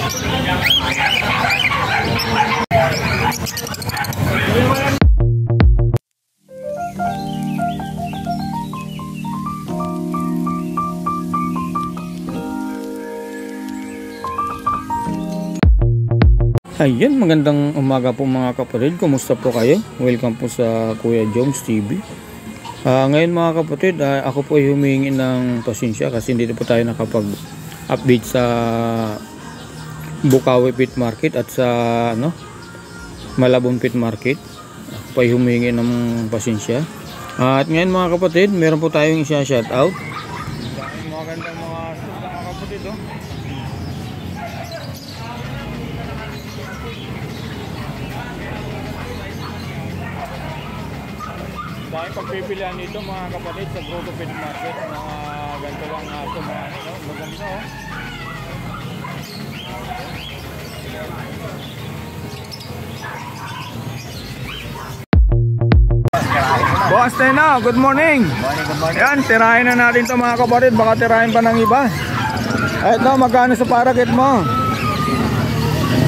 Ayan, magandang umaga po mga kapatid. Kumusta po kayo? Welcome po sa Kuya Joms TV. Ngayon mga kapatid, ako po ay humingi ng pasensya kasi hindi po tayo nakapag-update sa Bukawi Pet Market at sa Malabon Pet Market. Ako po ay humingi ng pasensya. At ngayon mga kapatid, meron po tayong isa-shoutout. Magandang mga kapatid, oh. Dahil pagpipilian nito mga kapatid sa Grotto Pet Market, mga ganito lang aso, mga maganda, oh. Boss Tena, good morning. Good morning. Yan, tirahin na natin ito mga kapatid, baka tirahin pa ng iba. Eto, magkano sa parakit mo?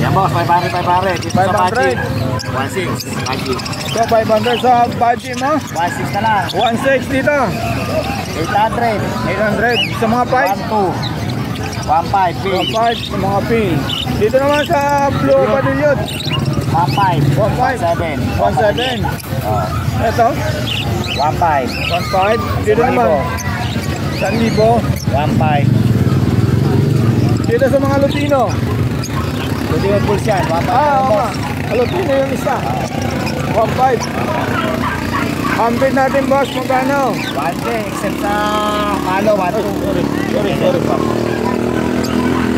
Yan boss, 500. Dito 500. 16, Baji. So 500 sa Baji mo? 16 na lang. 16 dito. 800. 800 sa mga pipe. 15, P. 15 sa mga pin. Dito naman sa Blue Padilyon. 15, 17. 17. Ito? 15. 15. Dito naman 1,000. 15. Dito sa mga Lutino. Lutino Pulse yan. 15. Lutino yung isa. 1,500. Ampit natin boss, magkano? 1K, except sa palo, 1,2. Sorry.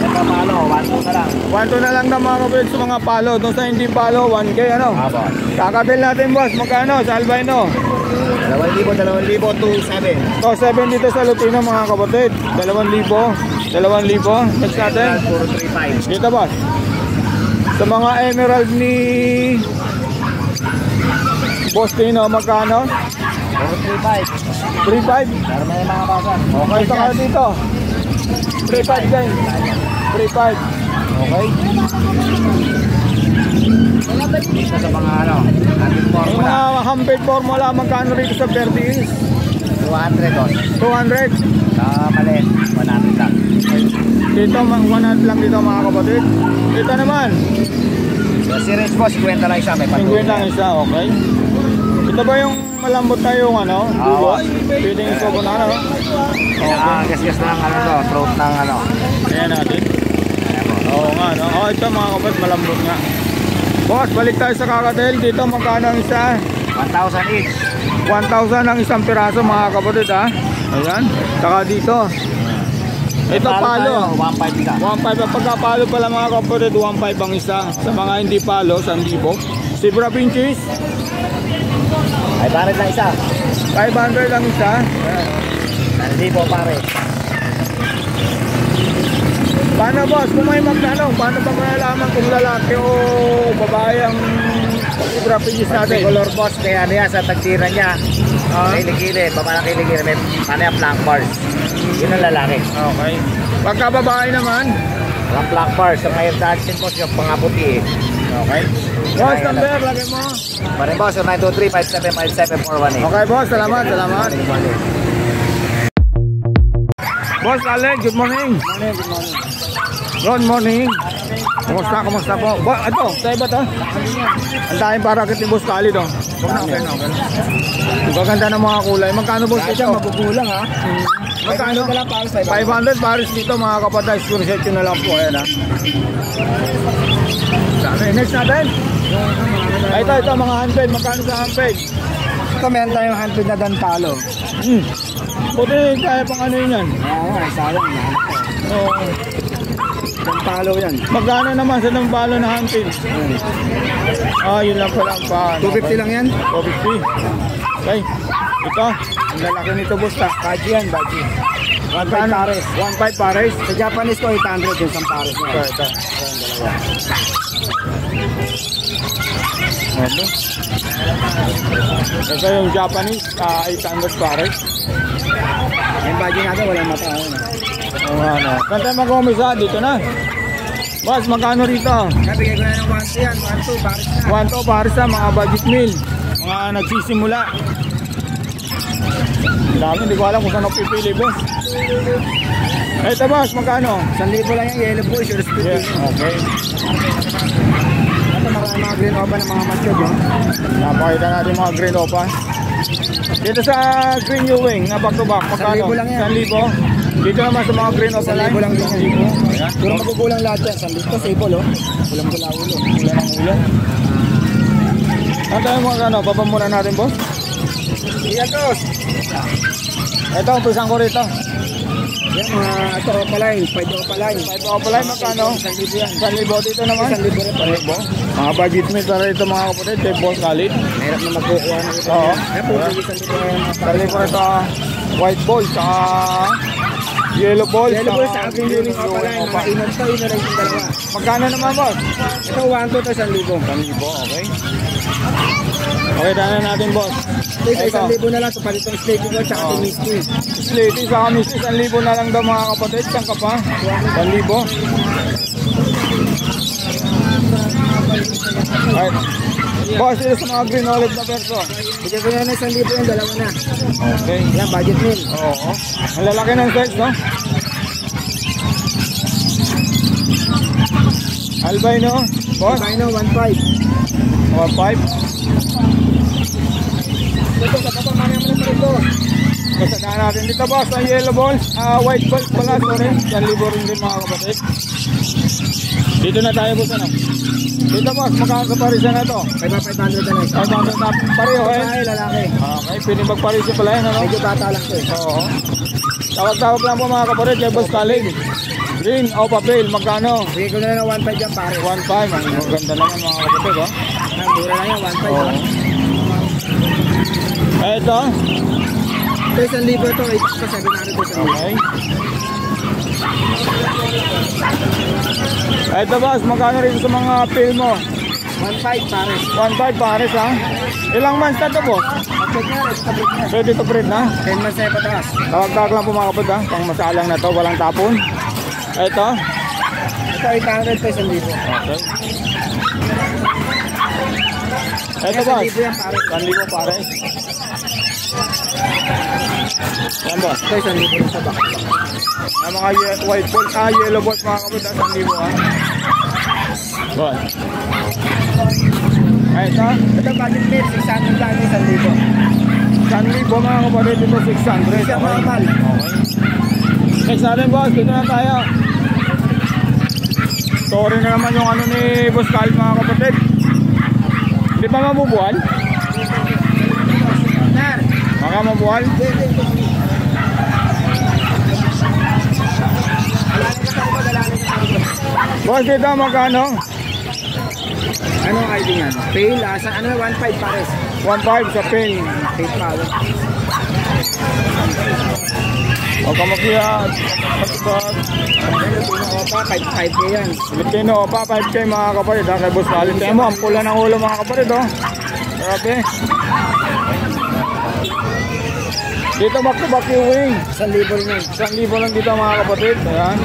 Ito palo, 1,2 na lang. 1,2 na lang na mga kapatid sa mga palo. Doon sa hindi palo, 1K ano? Boss. Kakabil natin boss, magkano sa albino? 2,000, 2,700. So 7 dito sa Lutino mga kapatid. 2,000. Next natin. Puro 3,500. Dito boss. Sa mga emerald ni Boss Tino, magkano? Puro 3,500. 3,500. Pero may mga basan. Okay, saka dito 3,500 din. 3,500. Okay. Dito sa mga ating Yung formula. mga Hampid formula, magkano rito sa Vertis? 200 doon. 200. Sa maliit, 100 lang. Dito 100 lang dito mga kapatid. Dito naman Sa series po, 50 lang isa. May 50 lang isa. Okay. Ito ba yung malambot na yung dulo? Pwedeng iso ko na Gas-gas na ang throat ng Ayan natin. Oo nga no. Ito mga kapatid, malambot nga. Boss, balik tayo sa kakatail. Dito magkano ang isa? 1,000 each. 1,000 ang isang piraso mga kapatid ha. Ayan. Saka dito. Ito palo. 1,500 isa. 1,500. Pagka palo pala mga kapatid, 1,500 ang isa. Sa mga hindi palo, 1,000. Zebra pinches, Ay, paret lang isa. 500 ang isa. 1,000 pare. Paano boss, kung may magtanong, paano ba malalaman kung lalaki o babae ang zebra pinches natin? Color boss, kaya niya sa tagtira niya. Kilikili, babalang kilikili. May panay black bars. Yun ang lalaki. Okay. Pagka babae naman, Mga black bars. Sa ngayon dancing boss, yung pangaputi eh. okay. Boss, number, lagay mo. Pare boss, 923-5757-418. Okay boss, salamat. Boss Alec, good morning. Good morning. Kumusta po? Ito, tayo ba ito? Ang tayong parakit ni Boss Khalid oh. Okay. Maganda ng mga kulay. Magkano boss ito? Magugulang ha. Magkano pala pares? 500 pares dito mga kapatid. Screenshot nyo na lang po. Ayan ha. Next natin. Ito mga handped. Magkano sa handped? Ito meron tayong handped na dan palo. Buti kaya pang ano yun yan. Sayang. Dan palo yan. Magkano naman sa ng palo na handped? Yun lang pala ang pa. 250 lang yan. 250. Okay. Ito. Ang lalaki nito boss ha. Baji yan, baji. 1,500 pares. 1,500 pares. Sa Japanese ko 800 yung isang pares na. Ito. Ano? Ito yung Japanese 800 pares. Yung baji natin walang mata. Ano? Kanta mag-umisa dito na. Boss, magkano rito? Nabigay ko na ng 1-2 yan. 1-2, pares na. 1 to para sa mga budget meal. Mga nagsisimula. Dami, hindi ko alam kung saan ako pipili, boss. Ito, boss, magkano? 1,000 lang yung yellow boy, sure split. Yes, okay. Ito mga green opa ng mga matured yun. Napakita natin mga green opa. Dito sa Green Ewing na back to back, magkano? 1,000 lang yan. 1,000. Dito naman sa mga green opa line, 1,000 lang din yan. 1,000. Ayan. Kung magugulang lahat yan, 1,000 sable oh. Kulang-pula ulo. Ulan ang ulo. Ano tayo mga ano, papamura natin, boss? Iyan tos. Ito, umpisan ko rito. Yan mga ito opa line, 5 opa line. 5 opa line, magkano? 1,000 yan. 1,000 dito naman. 1,000 rin pa rin. Mga budget meal para ito mga kapatid, kay Boss Khalid. Mahirap na magkukuha ng ito. Oo. Kaya po, 1,000 yan. Dali ko ito white ball, saka yellow ball, Yellow boy sa aking unit opa line. Mga inod to, inod yung dalawa. Magkano naman, boss? Ito 1,2 to 1,000. 1,000, okay. Okay, daanan natin, boss. Ito 1,000 na lang sa palitong steak ko tsaka Oo. misty. Slaty sa kamis, 1,000 na lang daw mga kapatid. Saan ka pa? 1,000. Alright. Boss, ito sa mga green olive na perso. Bigyan ko na ng 1,000 yung dalawa na. Okay. Yan, budget meal. Oo. Ang lalaki ng size, no? Albino, boss. Albino 1,500. 1,500. Ito sa kapag mamaya mo naman ito. Kasadaan natin dito, boss. Ang yellow balls, white balls pala, sorry. 1,000 rin din mga kapatid. Dito na tayo, boss, ano? Dito, boss, magkano sa parisan na ito? 500 na lang. 500 na pareho, eh? Babae, lalaki. Okay, pwede magparisyo pala yun, ano? Medyo bata lang ito eh. Oo. Tawag-tawag lang po mga kapatid, kay Boss Khalid. Green o papel, magkano? Bigyan ko na lang ng 1,500 yan pare. 1,500, ang maganda naman mga kapatid, oh. Ang mura lang yan, 1,500. Oo. Ito, Ito 1,000 ito, ito 700 ito. okay. Ito, boss, magkano rin sa mga pill mo? 1,500 pare. 1,500 pares, ha? Ilang months na ito, boss? Check na, extra break na. Pwede to breed na? 10 months na yung pataas. Tawag-tawag lang po mga kapatid, ha? Pang masalang na to, walang tapon. Ito, Ito 800 pesos 1,000. okay. Ito, boss. 1,000 yan pare. 1,000 pares. Yan, boss. Ito 1,000 rin sa back. Ang mga white balls, yellow balls mga kapatid, 1,000, ha? Boss. Ito, Ito budget meal, 600 lang yung 1,000. 1,000 mga kapatid, dito 600. Siya Okay. normal. Next natin, boss, dito na tayo. Sorry na naman yung ano ni Boss Khalid mga kapatid. Di ba mabubuhal? Nar. Baka mabuhal? Boss, dito magkano? Anong ID niyan? Fail, sa ano 1,500 pares. 1,500 sa pin. Fail pa. O kamakiyat. Patibag. Ano pa, 5K yan. Filipino, pa 5K mga kapatid. Ha, kay Boss Khalid. Kaya mo, ang pula ng ulo mga kapatid. Oh. Grabe. Dito back to back yung wing. 1,000 rin yan. 1,000 lang dito mga kapatid. Ayan.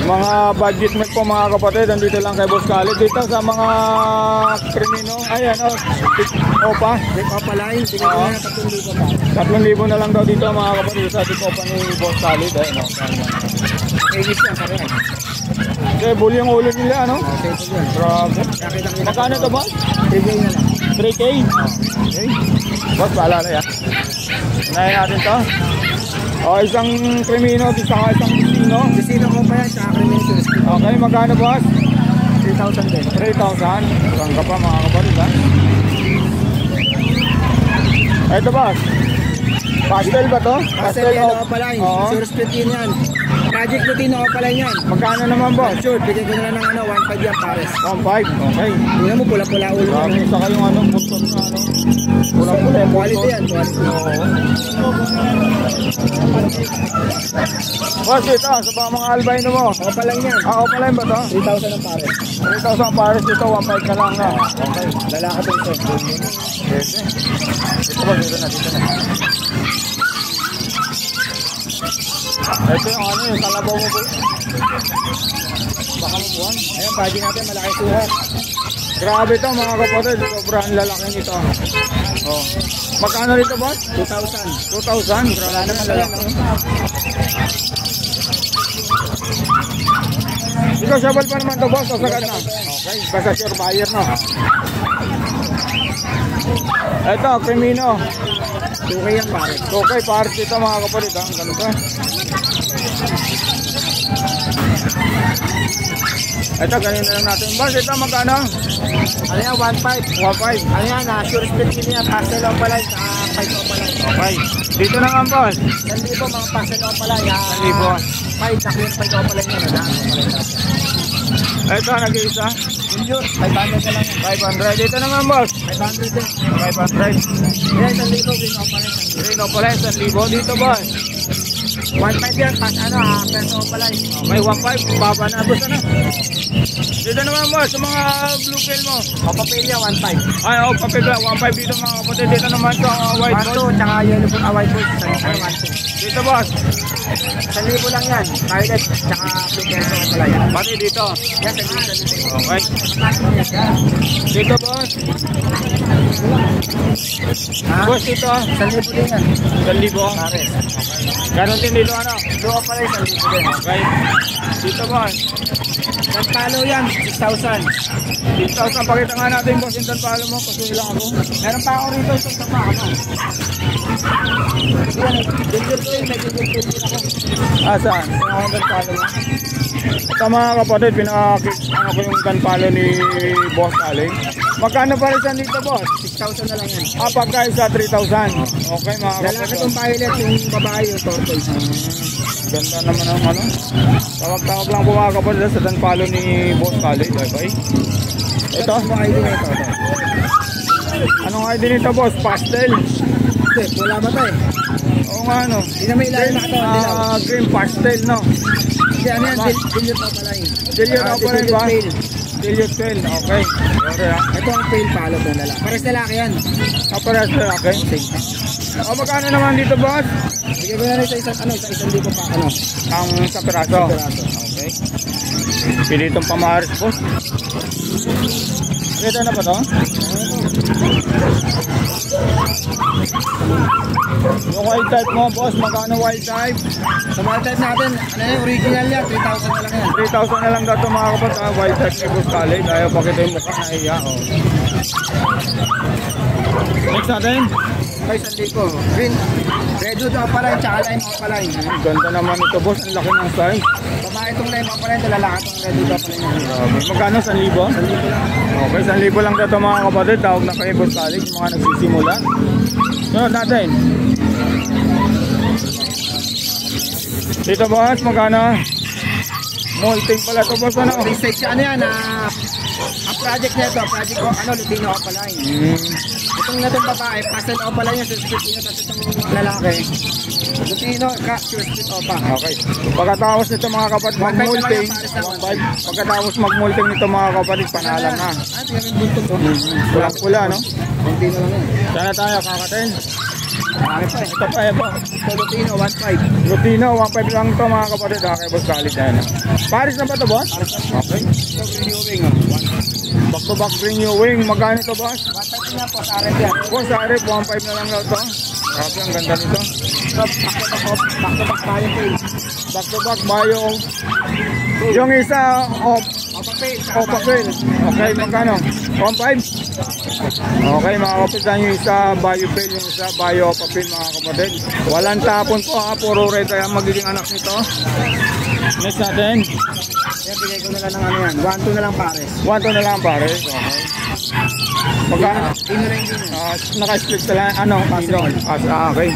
Mga budget meal po mga kapatid. Nandito lang kay Boss Khalid. Dito sa mga krimino. Ayan o. Opa. Check off pala yun. Tingnan ko na 3,000 pa. 3,000 na lang daw dito mga kapatid. Sa dito pa ni Boss Khalid. Ayan o. English yan, pare. Okay, bull yung ulo nila ano. Safe yan. Grabe. Nakita-kita. Magkano ito boss? 3K na lang. 3K? Okay. Boss, paalala yan. Unahin natin to. O, isang krimino, isang pisino. Casino ko pa yan, tsaka cremation. Okay, magkano boss? 3,000 din. 3,000. Saan ka pa mga kapatid ha? Ito boss. Pastel ba to? Pastel yan ako pala yun. Oo. Sure split yun yan. Project routine ako pala yan. Magkano naman boss? Sure, bigyan ko na lang ng ano, 1,500 yan pares. 1,500. Okay. Tingnan mo, pula-pula ulo mo. Grabe, saka yung ano, buntot na ano. Pula-pula yung Quality buntot. yan, quality. Oo. Boss, ito, sa mga albino mo. Ako pa lang yan. Ako pala yun ba to? 3,000 ang pares. 3,000 pares dito, 1,500 ka lang na. Okay. Lalaka to ito. Pwede. Dito ba, dito na, dito na. Ito yung ano yung kalabaw mo po. Baka mabuhan. Ayan, pwede natin malaki suhat. Grabe ito mga kapatid. Sobrang lalaki nito. Oh. Magkano rito boss? 2,000. 2,000. Grabe naman lalaki. Negotiable pa naman to boss. O sagad na. Okay. Basta sure buyer no. Ito, Crimino. 2K yan pare. Okay, pares ito mga kapatid. Ang ganda. Ito, ganito lang natin. Boss, ito magkano? Ano yan, 1,500. 1,500. Ano yan, sure split din yan. Pastel o palay, 5 o palay. Okay. Dito na nga boss. 1,000 mga pastel o palay. 1,000. 5, nakuha 5 o palay yan. Ito, nag-iisa. Yun, 500 na lang yan. 500. Dito na nga boss. 500 din. 500. Yan, 1,000 green o palay. Rino pala, 1,000. Dito boss. 1,500 yan, peso o palay. May 1,500. Baba na. Gusto na. Dito naman boss, sa mga blue pill mo. Papapilya, 1,500. Ay, papel ba? 1,500 dito mga kapatid. Dito naman sa white ball. 1,200, tsaka yellow bull, white bull. 1,200. Dito boss. 1,000 lang yan. Violet, tsaka peso o palay. Pati dito. Yan, 1,000. Okay. Dito boss. Boss dito. 1,000 din yan. 1,000. Pare. Ganon din dito ano. Doon pala 1,000 din. Okay. Dito boss. Nagpalo yan, 6,000. 6,000. Pakita nga natin boss yung tanpalo mo. Kasi lang ako. Meron pa ako rito sa tapa, ano? Yan, digil ko yun, may digil ko ako. Saan? Ang tanpalo mo. Ito mga kapatid, pinakakita ko yung tanpalo ni Boss Ali. Magkano pa rin saan dito boss? 6,000 na lang yan. Pagka isa 3,000. Okay mga Lalaki kapatid. itong violet, yung babae yung tortoise. Ganda naman ang ano. Tawag-tawag lang po mga kapatid sa tanpalo ni Boss Ali. Okay. Ito. Ano ID na ito? Anong ID nito boss? Pastel. Wala ba ito eh? Oo nga ano. Hindi na may ilalim na ito. Green pastel no. Hindi, ano yan? Dilute pa pala yun. Dilute pa pala yun ba? Pale. Dilute pale. Okay. Okay ah. Ito ang pale palo itong lalaki. Pares lalaki yan. Pares lalaki. O magkano naman dito boss? Bigyan ko na rin sa isang libo pa, ano? Ang sa piraso. Okay. Pili itong pamaharis boss. Pwede na ba ito? Yung white type mo boss, magkano white type? Sa mga type natin, ano yung original yan? 3,000 na lang yan. 3,000 na lang daw ito mga kapatid. White type ni Boss Ali. Ayaw pakita yung mukha na iya. Oh. Next natin. May 1,000. Green. Red hood ako pala, tsaka lime ako pala. Ganda naman ito boss. Ang laki ng size. Babae itong lime ako pala, ito lalaki itong red hood ako pala. Grabe. Magkano? 1,000? 1,000 lang. Okay, 1,000 lang daw ito mga kapatid. Tawag na kay Boss Ali. Yung mga nagsisimula. Sunod natin. Dito boss, magkano? Molting pala ito boss. Ano? Research ano yan, ang project na ito, project ko, ano, Lutino Opaline. Itong na itong babae, pastel Opaline yan, split nyo, tapos itong lalaki, Lutino, sure split Opa. Okay. Pagkatapos nito mga kapatid, mag-molting. Pagkatapos mag-molting nito mga kapatid, panalan na. Ah, tingnan yung buntong to. Pulang-pula, no? Lutino lang yan. Sana tayo, kakatin. Marami pa eh. Ito pa, ito. Ito Lutino, 1,500. Lutino, 1,500 lang ito mga kapatid. Kay Boss Ali tayo. Paris na ba ito, boss? Okay. Ito renewing, Back to back bring you wing. Magkano ito, boss? 1,500 na po, sa arep yan. Boss, Arif, 1,500 na lang daw ito. Grabe, ang ganda nito. So, back to back tayo po. Back to back, bio. Yung isa, papel. Okay, magkano? 1,500? Okay, mga kapitan, yung isa, bio fail, yung isa, bio papel, mga kapatid. Walang tapon po, ha? Puro red kaya magiging anak nito. Next natin. Yan, bigay ko na lang ng ano yan. 1,200 na lang pares. 1,200 na lang, pare. Okay. Magkano? Ino rin din. Naka-split sila, ano? Dito. Okay.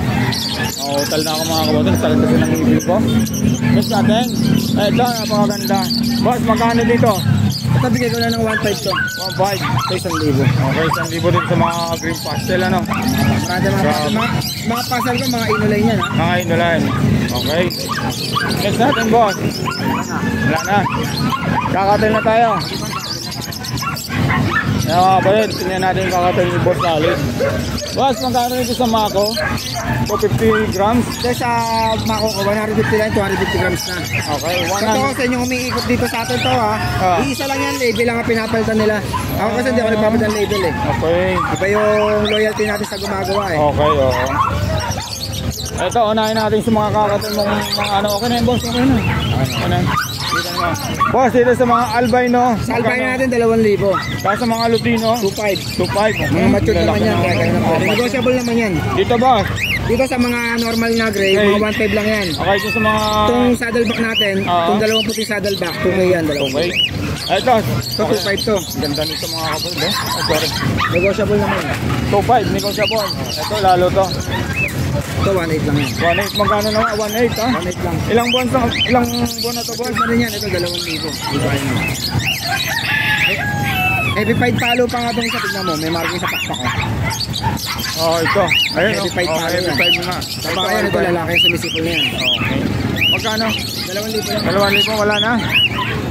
Tal na ako mga kapatid. Salat kasi ng ibig ko. Next natin. Ito, napakaganda. Boss, magkano dito? Ito, bigay ko na ng 1,500 to. 1,500. Sa 1,000. Okay, 1,000 din sa mga green pastel, ano? Marami mga pasal ko, mga inulay niyan, ha? Mga inulan. Okay. Next natin, boss. Wala na. Kakatil na tayo. Kaya mga kapatid, tingnan natin yung kakatay ni Boss Khalid. Boss, magkano ito sa Mako? 250 grams? Kasi sa Mako ko, 150 lang, 250 grams na. Okay, Totoo sa inyong umiikot dito sa atin to ha. Iisa lang yan, label lang ang pinapalitan nila. Ako kasi hindi ako nagpapalitan ng label eh. Okay. Iba yung loyalty natin sa gumagawa eh. Okay, oo. Ito, unahin natin sa mga kakatay mong mga ano. Okay na yun, boss? Okay na. Okay na. Boss, dito sa mga albino. Sa albino natin, 2,000. Tapos sa mga lutino, 2,500. 2.5. Mga mature naman yan, kaya ganun naman. Negotiable naman yan. Dito, boss. Dito sa mga normal na gray, Okay. mga 1.5 lang yan. Okay, ito sa mga... Itong saddleback natin, itong 2 puti saddleback, 2K yan, 2K. Okay. Ito. So 2.5 to. Ganda nito mga kapatid, eh. Sorry. Negotiable naman. 2.5, negotiable. Ito, lalo to. Ito 1.8 lang yan. 1.8, magkano naman? 1.8, ha? 1.8 lang. Ilang buwan na to, boss? Ano rin yan? Ito 2,000. Ibahin mo. Epified palo pa nga itong isa. Tignan mo, may marking sa pakpak ko. Oh, ito. Ayun, Epified oh, palo yan. Epified na. Baka yan, ito lalaki yung sumisipol na yan. Okay. Magkano? 2,000 lang. 2,000, wala na?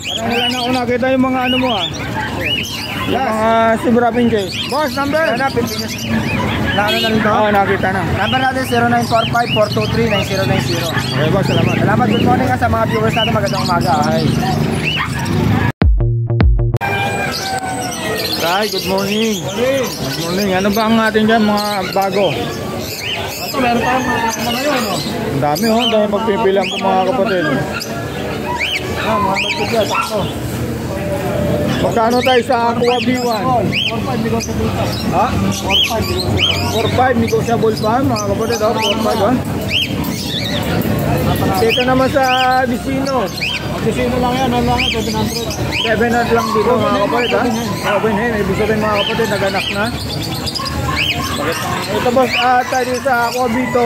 Parang wala na ako nakita yung mga ano mo, ah. Yung mga Sibrapin case. Boss, number? Wala na, Pilipinas. Nakano na rin to? Oo, nakita na. Number natin 0945-423-9090. Okay, boss, salamat. Salamat, good morning sa mga viewers natin. Magandang umaga. Hi. Hi, good morning. Good morning. Ano ba ang ating dyan mga bago? Ito, meron pa mga ngayon, no? Ang dami, oh. Ang dami magpipilang po mga kapatid. Mga magpipila, takto. Magkano tayo sa Aqua B1? 4.5, negotiable pa. Ha? 4.5, 4.5, negotiable pa mga kapatid, oh. 4.5, oh. Dito naman sa Vicino. Magkisino lang yan, ano lang, 700. 700 lang dito mga kapatid, ha? Open hand, ibig sabihin mga kapatid, naganak na. Ito boss, tayo sa Aqua B2.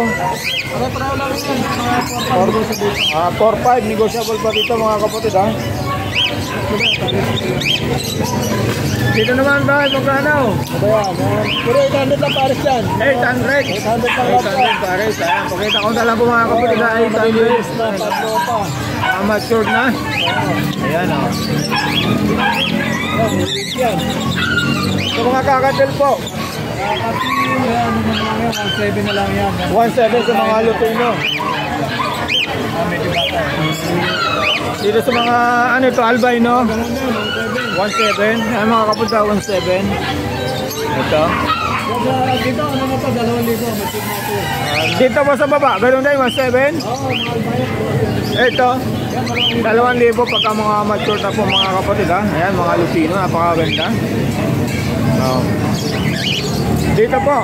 Para lang yan, mga 4.5, negotiable pa dito mga kapatid, ha? Dito naman ba, magkano? Pero 800 lang pares yan. 800. 800 pares, ayan. Pakita ko na lang po mga kapatid na 800. Matured na. Ayan, o. Sa mga kakatil po. 1.7 na lang yan. 1.7 sa mga Lutino. Dito sa mga ano ito, albino 1.7. Ayan mga kapatid, 1.7. Ito. Dito, ano na pa, 2,000. Dito pa sa baba, ganun din, 1.7. Ito, 2,000 pagka mga mature na po mga kapatid, ha. Ayan, mga Lutino, napakaganda. Oh. Dito po,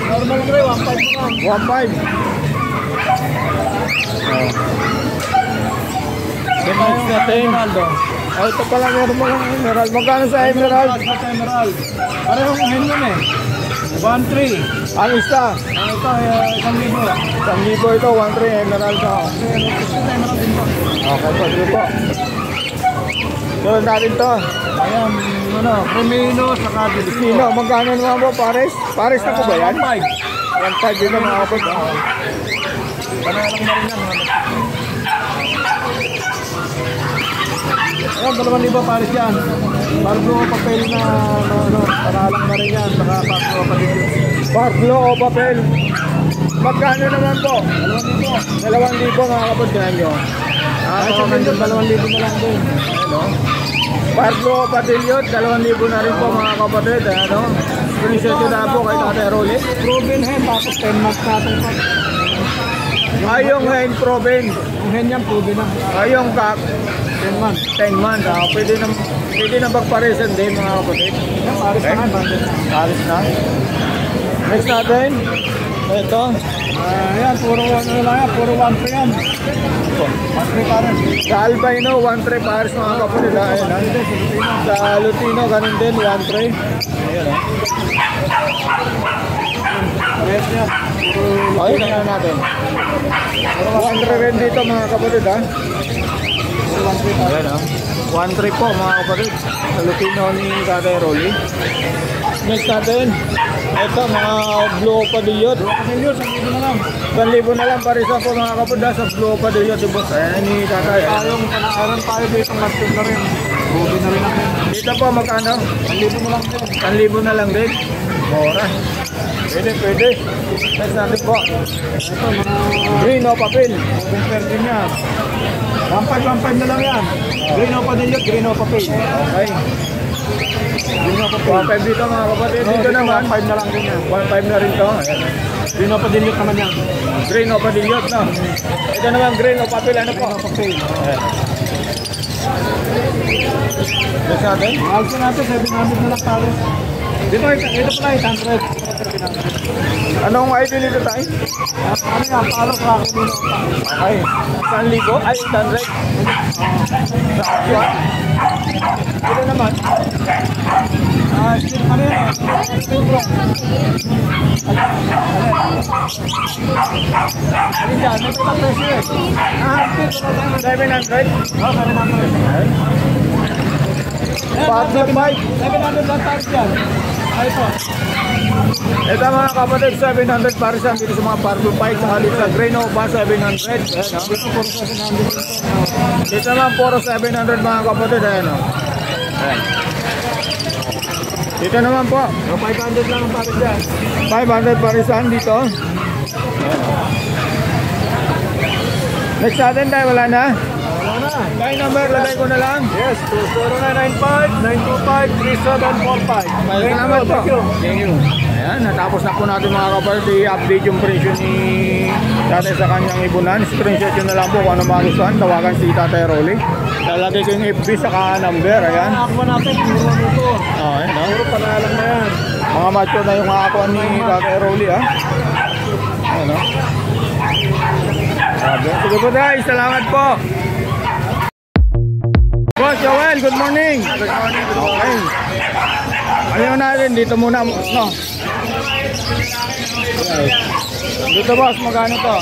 Normal gray, 1.5 lang. 1.5. Oh. Demands natin. Oh, ito pala meron mo lang emerald. Magkano sa emerald? Emerald. Parehong hen yun eh. 1.3. Ang isa? Ang ito, 1,000. 1,000 ito, 1.3 emerald ka. Emerald din po. Okay po, sige po. Doon natin to. Ayan, ano, Promino, saka Sino, magkano naman po, pares? Pares na po ba yan? 1.5. 1.5 dito mga kapag. Parang lang na rin yan. Ayan, 2,000 pares yan. Parlo o papel na, paralang na rin yan. Saka parlo o papel. Parlo o papel. Magkano naman po? 2,000. 2,000 mga kapag nyo. Ay, sa medyo 2,000 na lang din. Ano? Parlo o patilyot, 2,000 na rin po mga kapatid. Ano? Pinisensyo na po kay Tatay Rolly. Proven hen, tapos 10 months natin pa. Ayong hen proven. Ang hen yan, proven na. Ayong kak. 10 months. 10 months. Pwede na magparisan din mga kapatid. Yan, pares na nga. Paris na. Next natin. Ito. Ayan, puro ano lang yan, puro 1.3 yan. 1.3 pares. Sa albino, 1.3 pares mga kapatid. Ayan ha. Sa Lutino, ganun din, 1.3. Ayan ha. Pares yan. Ayun na natin. 1.3 rin dito mga kapatid ha. Puro 1.3 pares. Ayan ha. 1.3 po mga kapatid. Sa Lutino ni Tatay Rolly. Next natin. Ito mga blue padilyon. Kapilyo, 1,000 na lang. 1,000 na lang parisan po mga kapatid sa blue padilyon. Ayan ni Tatay. Tayong panaaran tayo dito ng master na rin. Bubi na rin ako. Dito po, magkano? 1,000 na lang din. 1,000 na lang din. Mura. Pwede. Next natin po. Ito, mga Green o papel. Winter din yan. 1,500 na lang yan. Green o padilyo, green o papel. Okay. Green o papel. 1,500 dito mga kapatid. Dito naman. 1,500 na lang din yan. 1,500 na rin to. Ayan. Green o padilyo naman yan. Green o padilyot, no? Ito naman green o papel. Ano po? Green o papel. Ayan. Next natin. Also natin, 700 na lang pare. Dito pala 800. Anong ID nito tayo? Ano yan, palo sa akin dito. Okay. 1,000? Ay, 800. Sa Aqua. Ito naman. Ano yan? Steel bro. Ano yan? May pala presyo eh. 700? Oh, 700. Partner 5. 700 lang tayo dyan. Ay po. Ito mga kapatid, 700 para sa dito sa mga Parblo 5 sa dito sa Greno pa 700. Ayan, no? Dito puro 700 dito. Dito naman puro 700 mga kapatid. Ayan, no? Ayan. Dito naman po, 500 lang ang pare dyan. 500 parisan dito. Ayan, no? Next natin tayo, wala na. Wala na. Line number, lagay ko na lang. Yes, 0995-925-3745. Salamat po. Thank you. Thank you. Ayan, natapos na po natin mga kapatid i-update yung presyo ni tatay sa kanyang ibunan. Screenshot yun na lang po kung ano magustuhan. Tawagan si Tatay Rolly. Lalagay ko yung FB saka number. Ayan. Ako natin, puro nito. Oh, ayan, no? Puro panalang na yan. Mga macho na yung kakakuha ni Tatay Rolly. Ha? Ayan, no? Sabi. Sige po guys, salamat po. Boss Joel, good morning. Good morning. Okay. Ano natin dito muna, no? Dito boss, magkano to?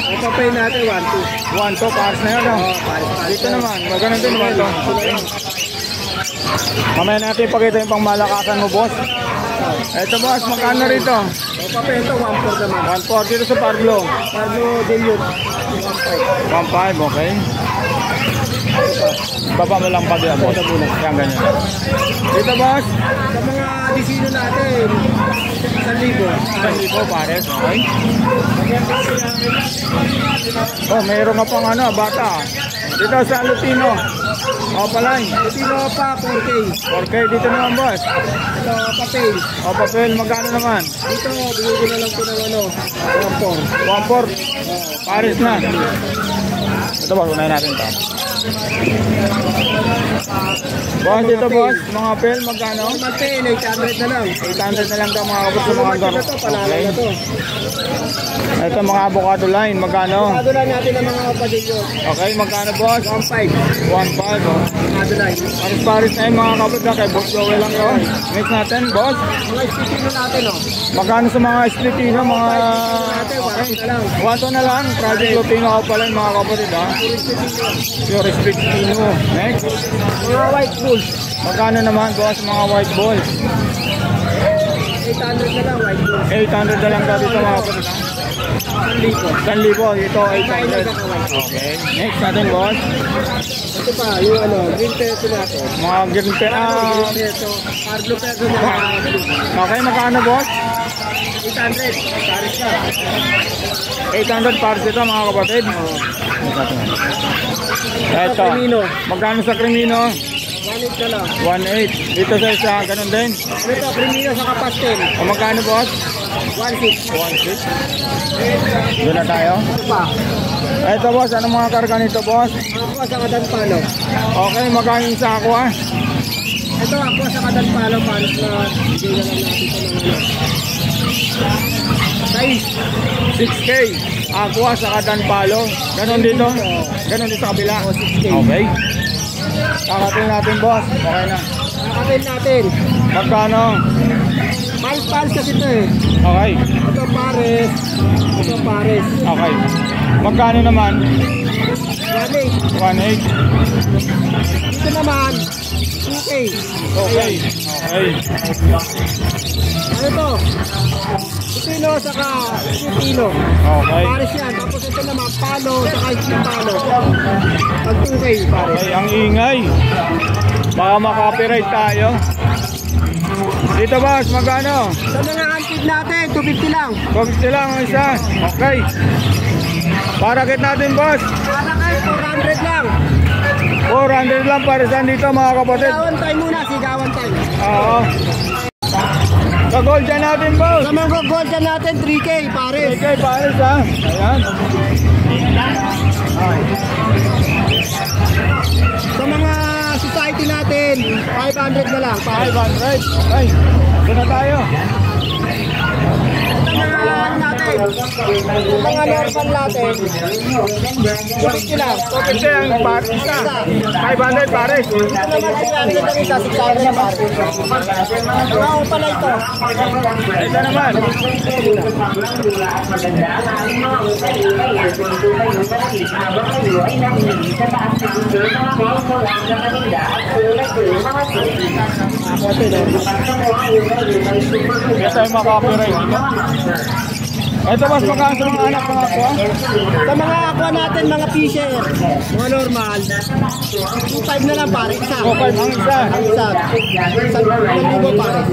Ito pay natin, 1-2. 1-2 pares na yun, no? Dito naman, magkano din naman ito? Mamaya natin ipakita yung pangmalakasan mo, boss. Ito boss, magkano rito? Ito pay ito, 1-4 naman. 1-4 dito sa Parblo. Pablo Dilute, 1-5. 1-5, okay. Baba mo lang pag yan, boss. Yan, ganyan. Dito boss, Sa mga disino natin, 1,000. 1,000 pares, okay? Oh, mayroon nga pang ano, bata. Dito sa Lutino. O, palay. Disino pa, 4K. 4K dito naman, boss. Ito, papel. O, papel, magkano naman? Dito, bigyan ko na lang ito ng ano, 1-4. 1-4. Pares na. Ito boss, unahin natin ito. Boss, ito boss, mga pel, magkano? Magpay, 800 na lang. 800 na lang daw mga kapos sa mga Lumaki na garo. to, panalo na to. Ito mga avocado line, magkano? Avocado lang natin ang mga kapadilyo. Okay, magkano boss? 1.5. 1.5, oh. Avocado line. Paris na yun mga kapos kay Boss Joel lang yun. Next natin, boss. Mga stickino natin, oh. Magkano sa mga splitino, mga... Natin, 1 na lang. 1 na lang, Project Lutino ako pala yung mga kapatid, ha? Pure splitino. Next. Mga white bulls. Magkano naman, boss, mga white balls? 800 na lang, white bulls. 800 na lang daw dito mga kapatid, ha? 1,000, ito 800. Okay. Next natin, boss. Ito pa, yung ano, green peso natin. Mga green pen. Green peso. Pablo peso na lang. Okay, magkano, boss? 800. Paris ka. 800 pares ito mga kapatid. Ito. Crimino. Magkano sa Crimino? 1.8 na lang. 1.8. Dito sa isa, ganun din. Ito, Crimino sa kapastel. O magkano, boss? 1.6. 1.6. Doon na tayo. Ito pa. Ito, boss. Anong mga karga nito, boss? Ako sa Kadanpalo. Okay, magkano yung sako, ha? Ito ako sa Kadanpalo. Paano na bigay na lang natin ito ng ano. Size. 6K. Aqua sa Kadan Palo. Ganon dito. Ganon dito sa kabila. Okay. Kakatin natin, boss. Okay na. Kakatin natin. Magkano? Pals kasi ito eh. Okay. Ito pares. Ito pares. Okay. Magkano naman? 1.8. 1.8. Ito naman, 2K. Okay. Okay. Ano to? Lutino saka Lutino. Okay. Pares yan. Tapos ito naman, palo saka palo. Pag 2K, pares. Okay, ang ingay. Baka makopyright tayo. Dito boss, magkano? Sa mga antik natin, 250 lang. 50 lang ang isa. Okay. Parakit natin boss. Para kayo, 400 lang. 400 lang para saan dito mga kapatid. Sigawan tayo muna, sigawan tayo. Oo. Sa gold dyan natin boss. Sa mga gold dyan natin, 3K, pares. Okay, pares ha. Ayan. Sa mga society natin, 500 na lang, pares. 500. Okay. Doon na tayo. Sa mga natin, sa mga normal natin, 250 lang. 250 ang pares isa. 500 pares. Ito naman 300 lang isa, 600 na pares. Mga pala ito. Ito naman. Ito ay makapiright dito. Ito mas magkano sa mga anak ng aqua? Sa mga aqua natin, mga fisher, mga normal, 2.5 na lang pare, isa. 2.5 ang isa. Ang isa. Sa libo pare.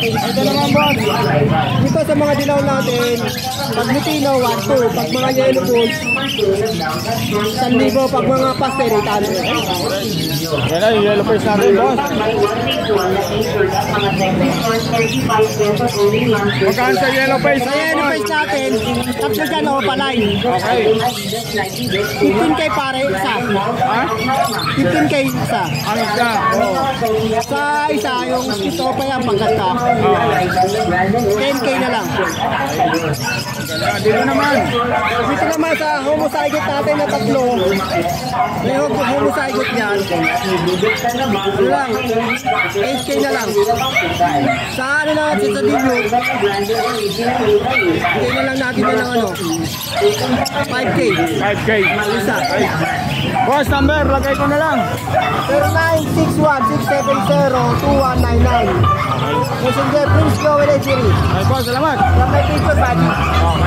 Ito naman boss. Dito sa mga dilaw natin, pag lutino, 1.2. Pag mga yellow bulls, 1,000. Pag mga pastel, 800. Yan ay, yellow face natin boss. Magkano sa yellow face? Sa yellow face natin, tatlo dyan opaline. Okay. 15K pare, isa. Ha? 15K isa. Ang isa. Oh. Sa isa, yung ito pa yan, pagkasta. 10K na lang. Dito naman. Dito naman sa homozygote natin na tatlo, may homozygote yan. Ano lang, 8K na lang. Sa ano natin sa dilute, bigay na lang natin yun ng ano, 5K. 5K. Isa. Boss, number, lagay ko na lang. 0961-670-2199. Messenger Prince Joel Ejiri. Ay, boss, salamat. From my picture, buddy. Okay.